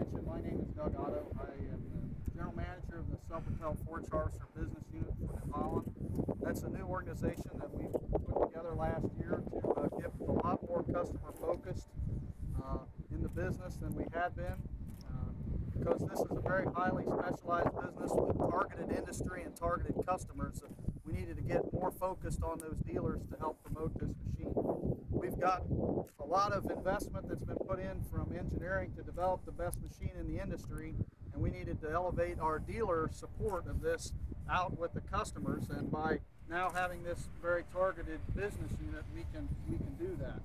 mentioned, my name is Otto. I am the General Manager of the Self-Propelled Forage Harvester Business Unit in Holland. That's a new organization that we put together last year to get a lot more customer focused in the business than we had been. Because this is a very highly specialized business with targeted industry and targeted customers. We needed to get more focused on those dealers to help promote this machine. We've got a lot of investment that's been put in from engineering to develop the best machine in the industry, and we needed to elevate our dealer support of this out with the customers, and by now having this very targeted business unit, we can do that.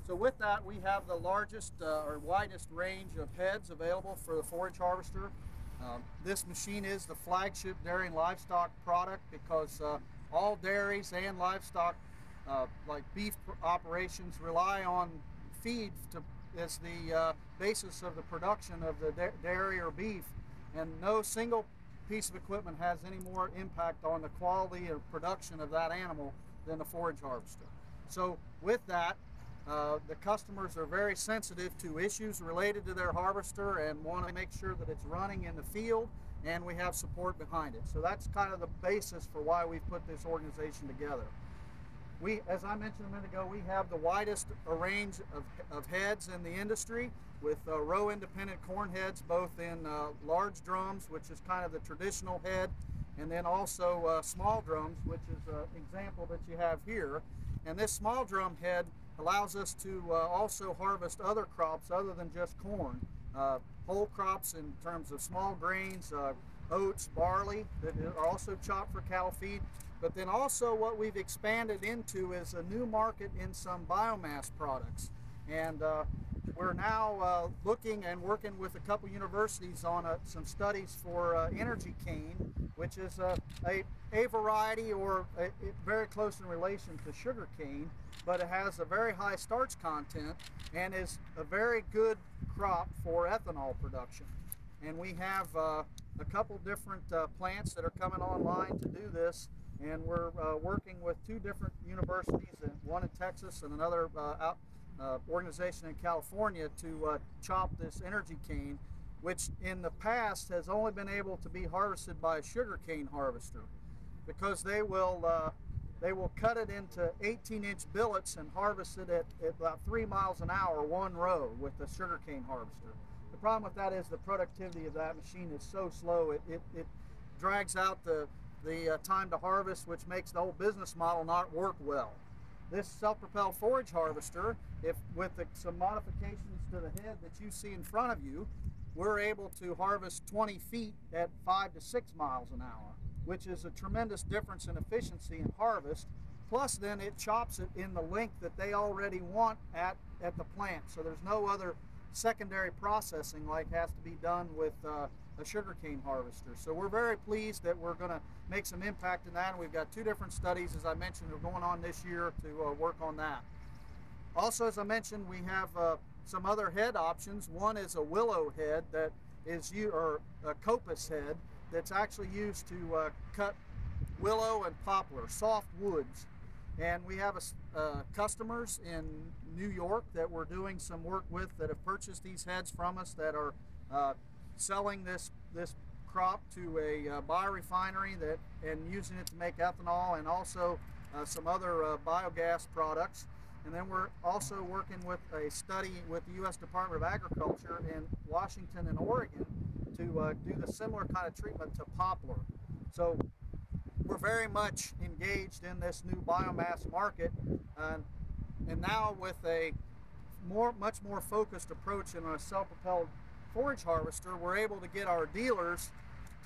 So with that, we have the largest or widest range of heads available for the forage harvester. This machine is the flagship dairy and livestock product because all dairies and livestock, like beef operations, rely on feed as the basis of the production of the dairy or beef, and no single piece of equipment has any more impact on the quality of production of that animal than the forage harvester. So with that, the customers are very sensitive to issues related to their harvester and want to make sure that it's running in the field, and we have support behind it. So that's kind of the basis for why we've put this organization together. As I mentioned a minute ago, we have the widest range of heads in the industry, with row independent corn heads, both in large drums, which is kind of the traditional head, and then also small drums, which is an example that you have here. And this small drum head allows us to also harvest other crops other than just corn. Whole crops in terms of small grains, oats, barley, that are also chopped for cattle feed. But then also what we've expanded into is a new market in some biomass products. And we're now looking and working with a couple universities on some studies for energy cane, which is a variety or very close in relation to sugar cane, but it has a very high starch content and is a very good crop for ethanol production. And we have a couple different plants that are coming online to do this, and we're working with two different universities, one in Texas and another organization in California, to chop this energy cane, which in the past has only been able to be harvested by a sugar cane harvester, because they will cut it into 18-inch billets and harvest it at about 3 miles an hour, one row, with the sugar cane harvester. The problem with that is the productivity of that machine is so slow, it drags out the time to harvest, which makes the whole business model not work well. This self-propelled forage harvester, with some modifications to the head that you see in front of you, we're able to harvest 20 feet at 5 to 6 miles an hour, which is a tremendous difference in efficiency in harvest. Plus then it chops it in the length that they already want at the plant. So there's no other secondary processing like has to be done with a sugarcane harvester. So we're very pleased that we're going to make some impact in that, and we've got two different studies, as I mentioned, are going on this year to work on that. Also, as I mentioned, we have some other head options. One is a willow head that is or a coppice head that's actually used to cut willow and poplar, soft woods. And we have customers in New York that we're doing some work with that have purchased these heads from us, that are selling this crop to a biorefinery and using it to make ethanol, and also some other biogas products. And then we're also working with a study with the U.S. Department of Agriculture in Washington and Oregon to do the similar kind of treatment to poplar. So we're very much engaged in this new biomass market, and now with a much more focused approach in a self-propelled forage harvester, we're able to get our dealers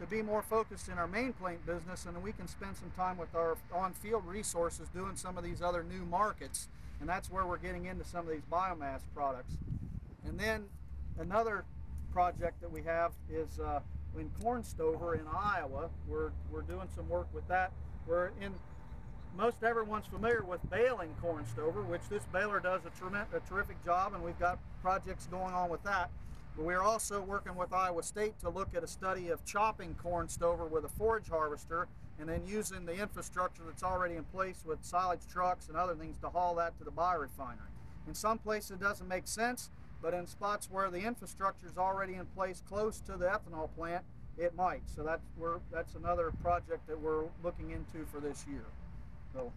to be more focused in our main plant business, and then we can spend some time with our on-field resources doing some of these other new markets, and that's where we're getting into some of these biomass products. And then another project that we have is in corn stover in Iowa. We're doing some work with that. Most everyone's familiar with baling corn stover, which this baler does a terrific job, and we've got projects going on with that. But we're also working with Iowa State to look at a study of chopping corn stover with a forage harvester, and then using the infrastructure that's already in place with silage trucks and other things to haul that to the biorefinery. In some places it doesn't make sense, but in spots where the infrastructure is already in place close to the ethanol plant, it might. So that's another project that we're looking into for this year. So